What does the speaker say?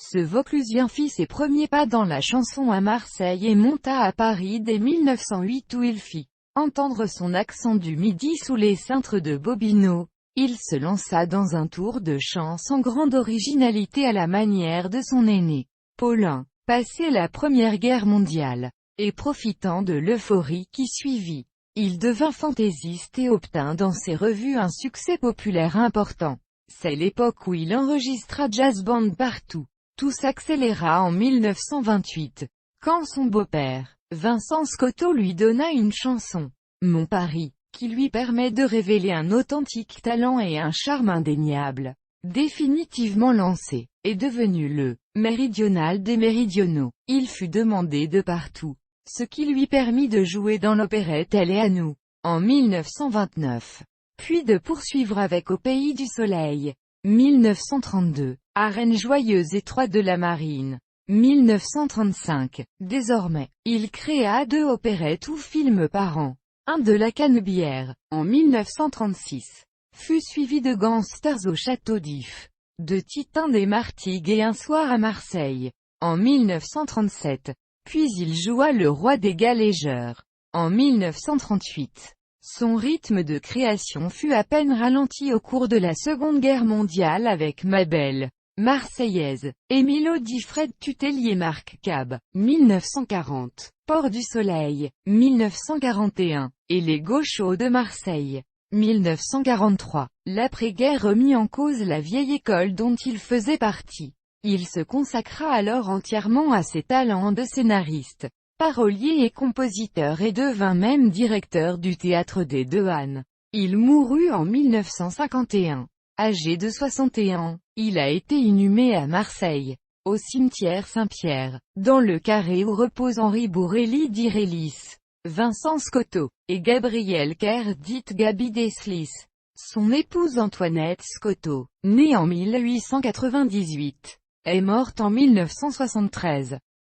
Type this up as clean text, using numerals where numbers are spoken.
Ce Vauclusien fit ses premiers pas dans la chanson à Marseille et monta à Paris dès 1908 où il fit entendre son accent du Midi sous les cintres de Bobino. Il se lança dans un tour de chant sans grande originalité à la manière de son aîné, Paulin. Passé la Première Guerre mondiale, et profitant de l'euphorie qui suivit, il devint fantaisiste et obtint dans ses revues un succès populaire important. C'est l'époque où il enregistra Jazz Band partout. Tout s'accéléra en 1928, quand son beau-père, Vincent Scotto lui donna une chanson, Mon Paris, qui lui permet de révéler un authentique talent et un charme indéniable. Définitivement lancé, est devenu le méridional des méridionaux. Il fut demandé de partout, ce qui lui permit de jouer dans l'opérette Elle est à nous, en 1929, puis de poursuivre avec Au pays du soleil, 1932, à Rennes joyeuse et Troyes de la Marine, 1935. Désormais, il créa 2 opérettes ou films par an. Un de la Canebière, en 1936, fut suivi de Gangsters au Château d'If, de Titin des Martigues et Un soir à Marseille, en 1937. Puis il joua Le Roi des Galéjeurs, en 1938. Son rythme de création fut à peine ralenti au cours de la Seconde Guerre mondiale avec Ma Belle, Marseillaise, et Mélodie Fred Tutelier Marc Cab, 1940, Port du Soleil, 1941, et Les Gauchos de Marseille, 1943. L'après-guerre remit en cause la vieille école dont il faisait partie. Il se consacra alors entièrement à ses talents de scénariste, parolier et compositeur et devint même directeur du Théâtre des Deux Ânes. Il mourut en 1951. Âgé de 61 ans, il a été inhumé à Marseille, au cimetière Saint-Pierre, dans le carré où reposent Henri Bourrelli d'Irélis, Vincent Scotto, et Gabrielle Kerr dite Gabi Deslis. Son épouse Antoinette Scotto, née en 1898, est morte en 1973.